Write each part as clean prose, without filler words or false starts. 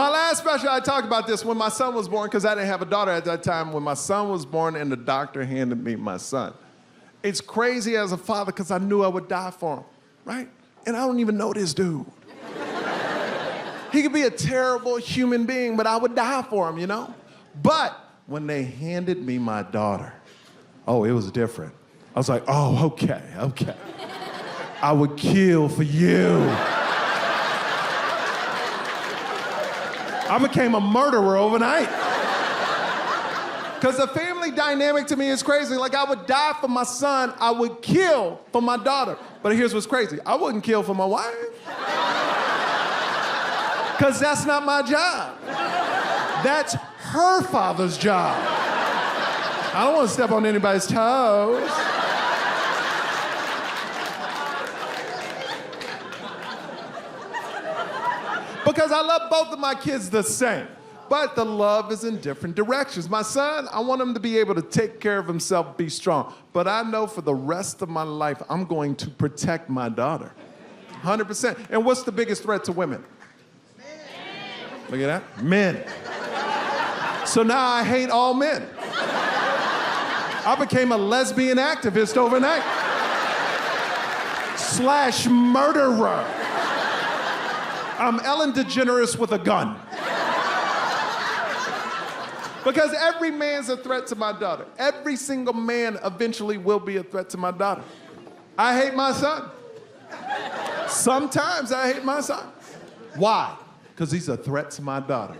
my last special, I talked about this when my son was born, because I didn't have a daughter at that time. When my son was born and the doctor handed me my son. It's crazy as a father because I knew I would die for him, right? And I don't even know this dude. He could be a terrible human being, but I would die for him, you know? But when they handed me my daughter, oh, it was different. I was like, oh, okay. I would kill for you. I became a murderer overnight. Because the family dynamic to me is crazy. Like, I would die for my son, I would kill for my daughter. But here's what's crazy. I wouldn't kill for my wife. Because that's not my job. That's her father's job. I don't want to step on anybody's toes. Because I love both of my kids the same. But the love is in different directions. My son, I want him to be able to take care of himself, be strong. But I know for the rest of my life, I'm going to protect my daughter. 100%. And what's the biggest threat to women? Look at that. Men. So now I hate all men. I became a lesbian activist overnight. / murderer. I'm Ellen DeGeneres with a gun. Because every man's a threat to my daughter. Every single man eventually will be a threat to my daughter. I hate my son. Sometimes I hate my son. Why? Because he's a threat to my daughter.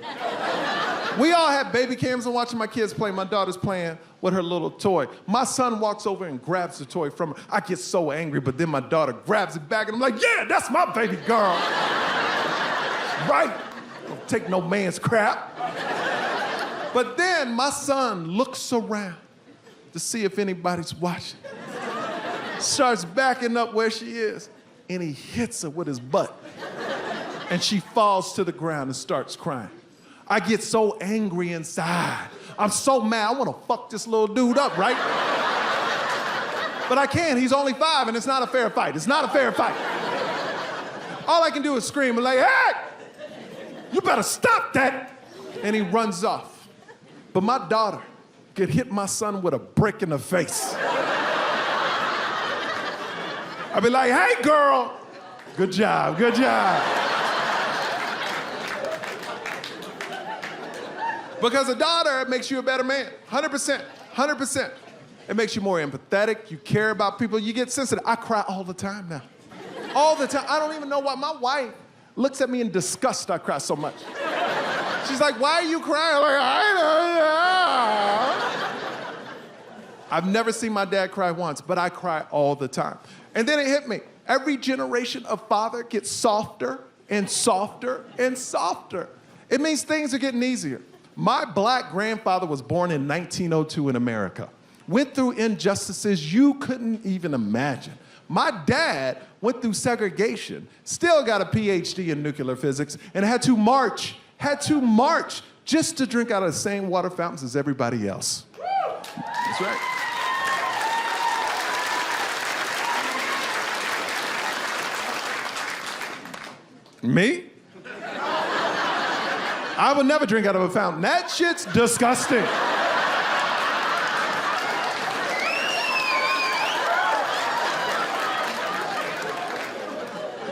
We all have baby cams and watching my kids play. My daughter's playing with her little toy. My son walks over and grabs the toy from her. I get so angry, but then my daughter grabs it back and I'm like, yeah, that's my baby girl. Right? Don't take no man's crap. But then my son looks around to see if anybody's watching. Starts backing up where she is, and he hits her with his butt. And she falls to the ground and starts crying. I get so angry inside. I'm so mad, I wanna fuck this little dude up, right? But I can't, he's only 5 and it's not a fair fight. It's not a fair fight. All I can do is scream and like, hey, you better stop that. And he runs off. But my daughter could hit my son with a brick in the face. I'd be like, hey girl, good job, good job. Because a daughter makes you a better man, 100%, 100%. It makes you more empathetic, you care about people, you get sensitive. I cry all the time now. All the time. I don't even know why. My wife looks at me in disgust I cry so much. She's like, why are you crying? I'm like, I don't know. I've never seen my dad cry once, but I cry all the time. And then it hit me. Every generation of father gets softer and softer and softer. It means things are getting easier. My black grandfather was born in 1902 in America. Went through injustices you couldn't even imagine. My dad went through segregation, still got a PhD in nuclear physics, and had to march just to drink out of the same water fountains as everybody else. That's right. Me? I would never drink out of a fountain. That shit's disgusting.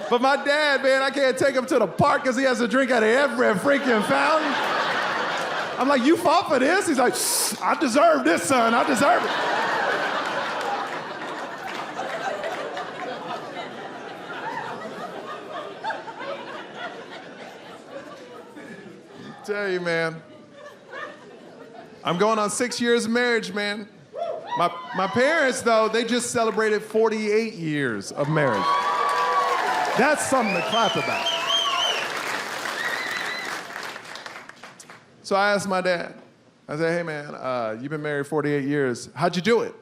But my dad, man, I can't take him to the park because he has to drink out of every freaking fountain. I'm like, you fought for this? He's like, I deserve this, son, I deserve it. I tell you, man, I'm going on 6 years of marriage, man. My parents, though, they just celebrated 48 years of marriage. That's something to clap about. So I asked my dad, I said, hey man, you've been married 48 years. How'd you do it?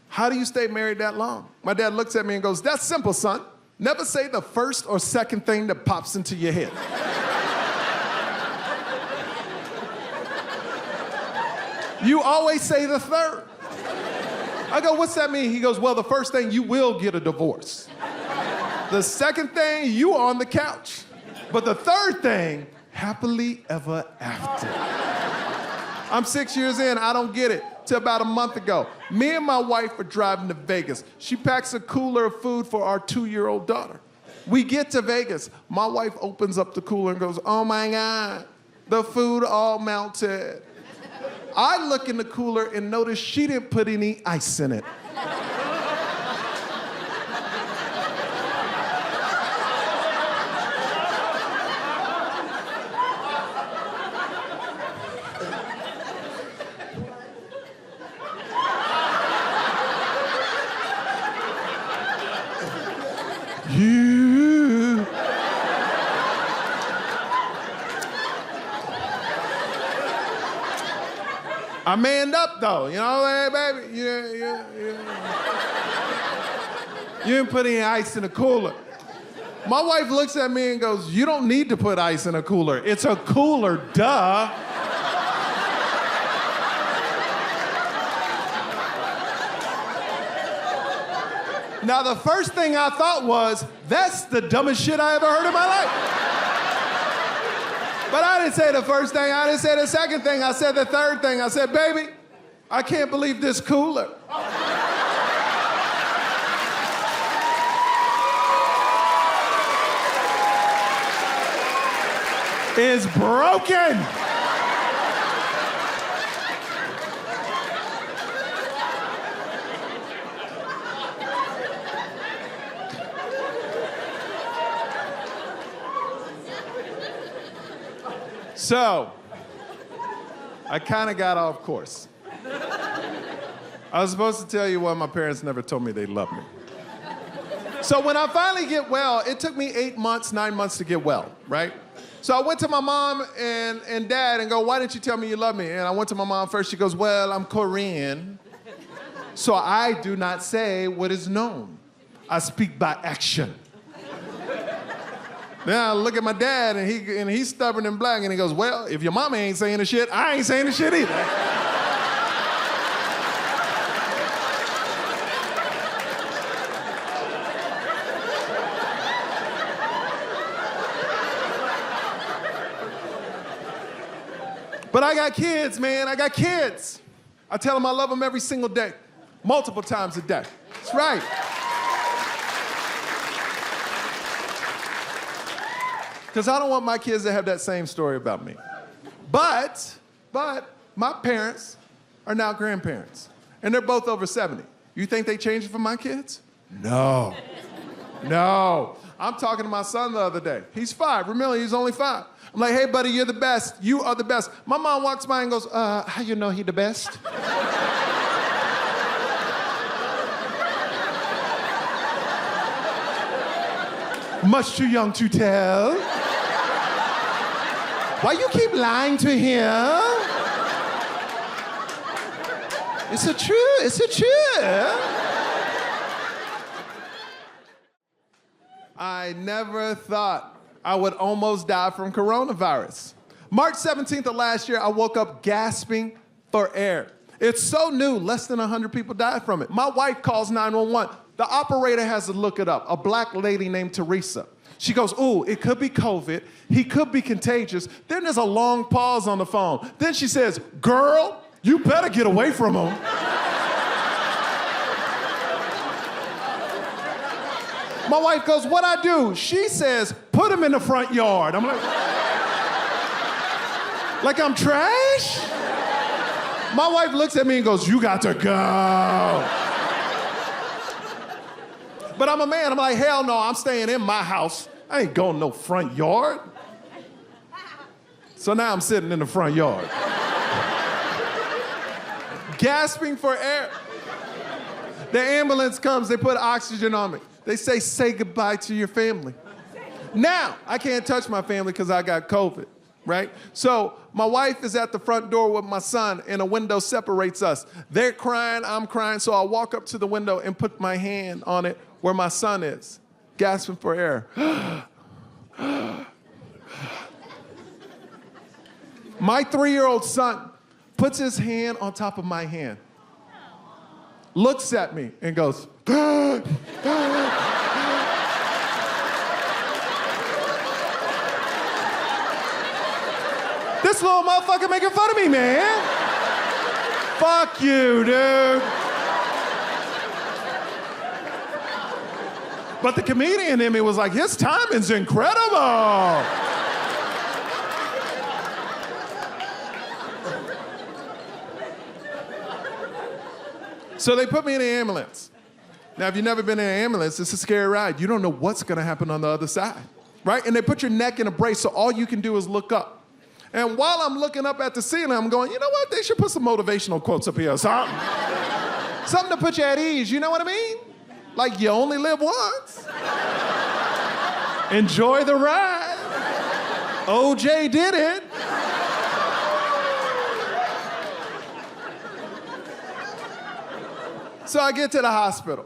How do you stay married that long? My dad looks at me and goes, that's simple, son. Never say the first or second thing that pops into your head. You always say the third. I go, what's that mean? He goes, well, the first thing, you will get a divorce. The second thing, you on the couch. But the third thing, happily ever after. I'm 6 years in, I don't get it. Till about a month ago, me and my wife are driving to Vegas. She packs a cooler of food for our 2-year-old daughter. We get to Vegas. My wife opens up the cooler and goes, oh my God, the food all melted. I look in the cooler and notice she didn't put any ice in it. I manned up though, you know, hey baby, you didn't put any ice in the cooler. My wife looks at me and goes, you don't need to put ice in a cooler. It's a cooler, duh. Now the first thing I thought was, that's the dumbest shit I ever heard in my life. But I didn't say the first thing, I didn't say the second thing, I said the third thing. I said, baby, I can't believe this cooler. Is broken. So, I kind of got off course. I was supposed to tell you why my parents never told me they loved me. So when I finally get well, it took me 8 months, 9 months to get well, right? So I went to my mom and dad and go, why didn't you tell me you love me? And I went to my mom first. She goes, well, I'm Korean, so I do not say what is known. I speak by action. Then I look at my dad, and he's stubborn and black, and he goes, well, if your mama ain't saying the shit, I ain't saying the shit either. But I got kids, man, I got kids. I tell them I love them every single day, multiple times a day. That's right. Because I don't want my kids to have that same story about me. But my parents are now grandparents, and they're both over 70. You think they changed it for my kids? No. No. I'm talking to my son the other day. He's 5. Remember, he's only 5. I'm like, hey, buddy, you're the best. You are the best. My mom walks by and goes, how you know he the best? Much too young to tell. Why you keep lying to him? It's a truth, it's a truth. I never thought I would almost die from coronavirus. March 17th of last year, I woke up gasping for air. It's so new, less than 100 people died from it. My wife calls 911. The operator has to look it up, a black lady named Teresa. She goes, ooh, it could be COVID. He could be contagious. Then there's a long pause on the phone. Then she says, girl, you better get away from him. My wife goes, what I do? She says, put him in the front yard. I'm like I'm trash? My wife looks at me and goes, you got to go. But I'm a man, I'm like, hell no, I'm staying in my house. I ain't going no front yard. So now I'm sitting in the front yard. Gasping for air. The ambulance comes, they put oxygen on me. They say goodbye to your family. Now, I can't touch my family because I got COVID, right? So my wife is at the front door with my son, and a window separates us. They're crying, I'm crying, so I walk up to the window and put my hand on it where my son is, gasping for air. My 3-year-old son puts his hand on top of my hand, looks at me and goes, This little motherfucker making fun of me, man. Fuck you, dude. But the comedian in me was like, his timing's incredible. So they put me in the ambulance. Now, if you've never been in an ambulance, it's a scary ride. You don't know what's gonna happen on the other side, right? And they put your neck in a brace, so all you can do is look up. And while I'm looking up at the ceiling, I'm going, you know what? They should put some motivational quotes up here or something. Something to put you at ease, you know what I mean? Like, you only live once. Enjoy the ride. OJ did it. So I get to the hospital.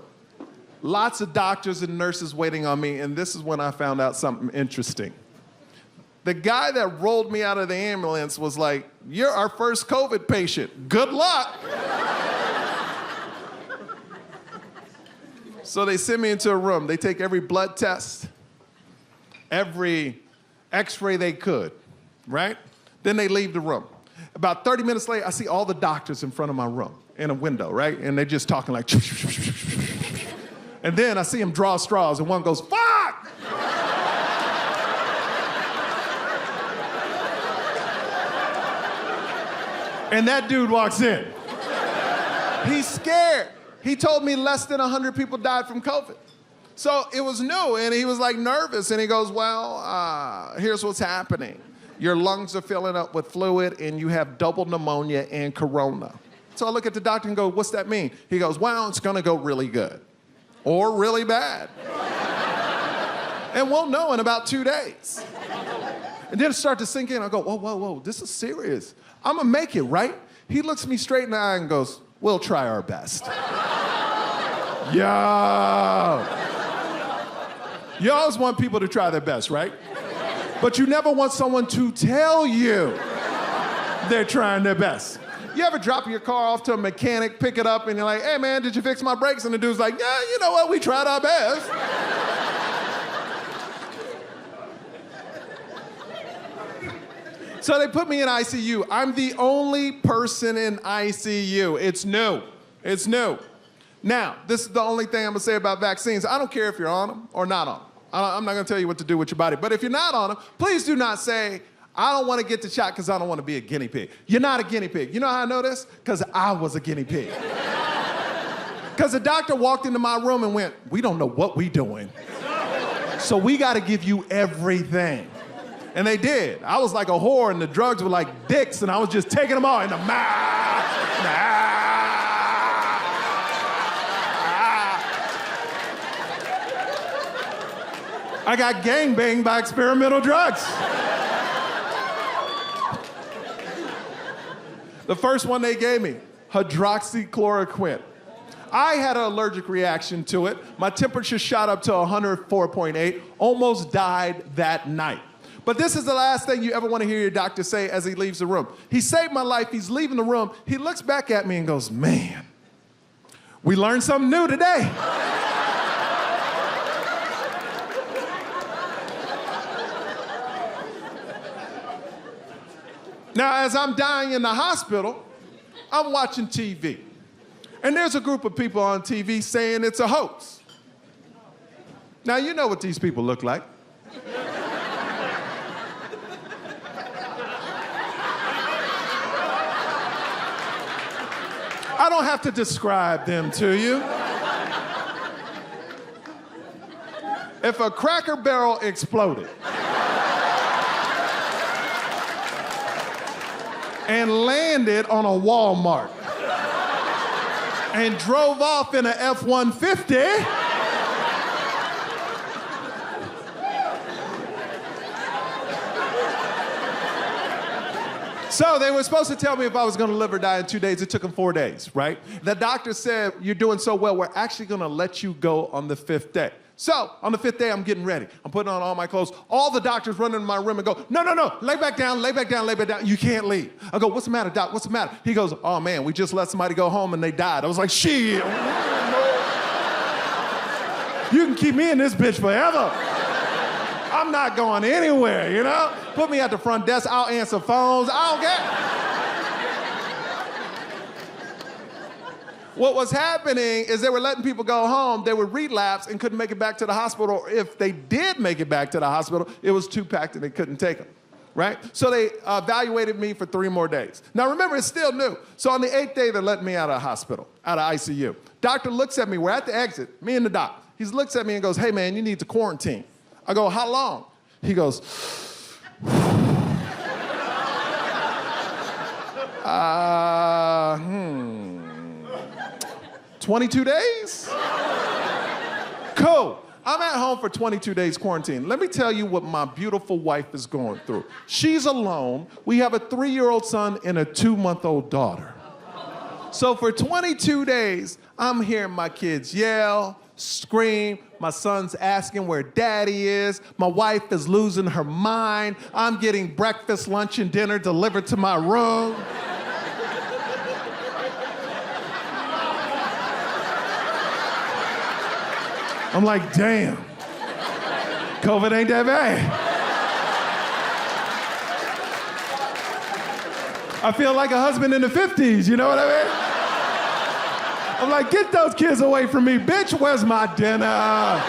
Lots of doctors and nurses waiting on me, and this is when I found out something interesting. The guy that rolled me out of the ambulance was like, you're our first COVID patient. Good luck. So they send me into a room. They take every blood test, every x-ray they could, right? Then they leave the room. About 30 minutes later, I see all the doctors in front of my room in a window, right? And they're just talking like, and then I see them draw straws and one goes, fuck! And that dude walks in. He's scared. He told me less than 100 people died from COVID. So it was new, and he was like nervous, and he goes, well, here's what's happening. Your lungs are filling up with fluid, and you have double pneumonia and corona. So I look at the doctor and go, what's that mean? He goes, well, it's gonna go really good, or really bad. And we'll know in about 2 days. And then it started to sink in. I go, whoa, whoa, whoa, this is serious. I'm gonna make it, right? He looks me straight in the eye and goes, we'll try our best. Yo. You always want people to try their best, right? But you never want someone to tell you they're trying their best. You ever drop your car off to a mechanic, pick it up, and you're like, hey man, did you fix my brakes? And the dude's like, yeah, you know what, we tried our best. So they put me in ICU. I'm the only person in ICU. It's new. It's new. Now, this is the only thing I'm gonna say about vaccines. I don't care if you're on them or not on them. I'm not gonna tell you what to do with your body. But if you're not on them, please do not say, I don't wanna get the shot because I don't wanna be a guinea pig. You're not a guinea pig. You know how I know this? Because I was a guinea pig. Because the doctor walked into my room and went, we don't know what we doing. So we gotta give you everything. And they did. I was like a whore and the drugs were like dicks and I was just taking them all in the mouth. I got gangbanged by experimental drugs. The first one they gave me, hydroxychloroquine. I had an allergic reaction to it. My temperature shot up to 104.8, almost died that night. But this is the last thing you ever want to hear your doctor say as he leaves the room. He saved my life, he's leaving the room, he looks back at me and goes, man, we learned something new today. Now, as I'm dying in the hospital, I'm watching TV. And there's a group of people on TV saying it's a hoax. Now, you know what these people look like. I don't have to describe them to you. If a Cracker Barrel exploded and landed on a Walmart and drove off in an F-150, so they were supposed to tell me if I was gonna live or die in 2 days. It took them 4 days, right? The doctor said, you're doing so well, we're actually gonna let you go on the 5th day. So, on the 5th day, I'm getting ready. I'm putting on all my clothes. All the doctors run into my room and go, no, no, no, lay back down, lay back down, lay back down. You can't leave. I go, what's the matter, doc, what's the matter? He goes, oh man, we just let somebody go home and they died. I was like, shit. You can keep me in this bitch forever. I'm not going anywhere, you know? Put me at the front desk, I'll answer phones, I don't care. What was happening is they were letting people go home, they would relapse and couldn't make it back to the hospital, or if they did make it back to the hospital, it was too packed and they couldn't take them, right? So they evaluated me for 3 more days. Now remember, it's still new. So on the 8th day, they're letting me out of the hospital, out of ICU. Doctor looks at me, we're at the exit, me and the doc. He looks at me and goes, hey man, you need to quarantine. I go, how long? He goes, 22 days? Cool. I'm at home for 22 days quarantine. Let me tell you what my beautiful wife is going through. She's alone. We have a 3-year-old son and a 2-month-old daughter. So for 22 days, I'm hearing my kids yell, scream. My son's asking where daddy is. My wife is losing her mind. I'm getting breakfast, lunch, and dinner delivered to my room. I'm like, damn, COVID ain't that bad. I feel like a husband in the 50s, you know what I mean? I'm like, get those kids away from me, bitch, where's my dinner?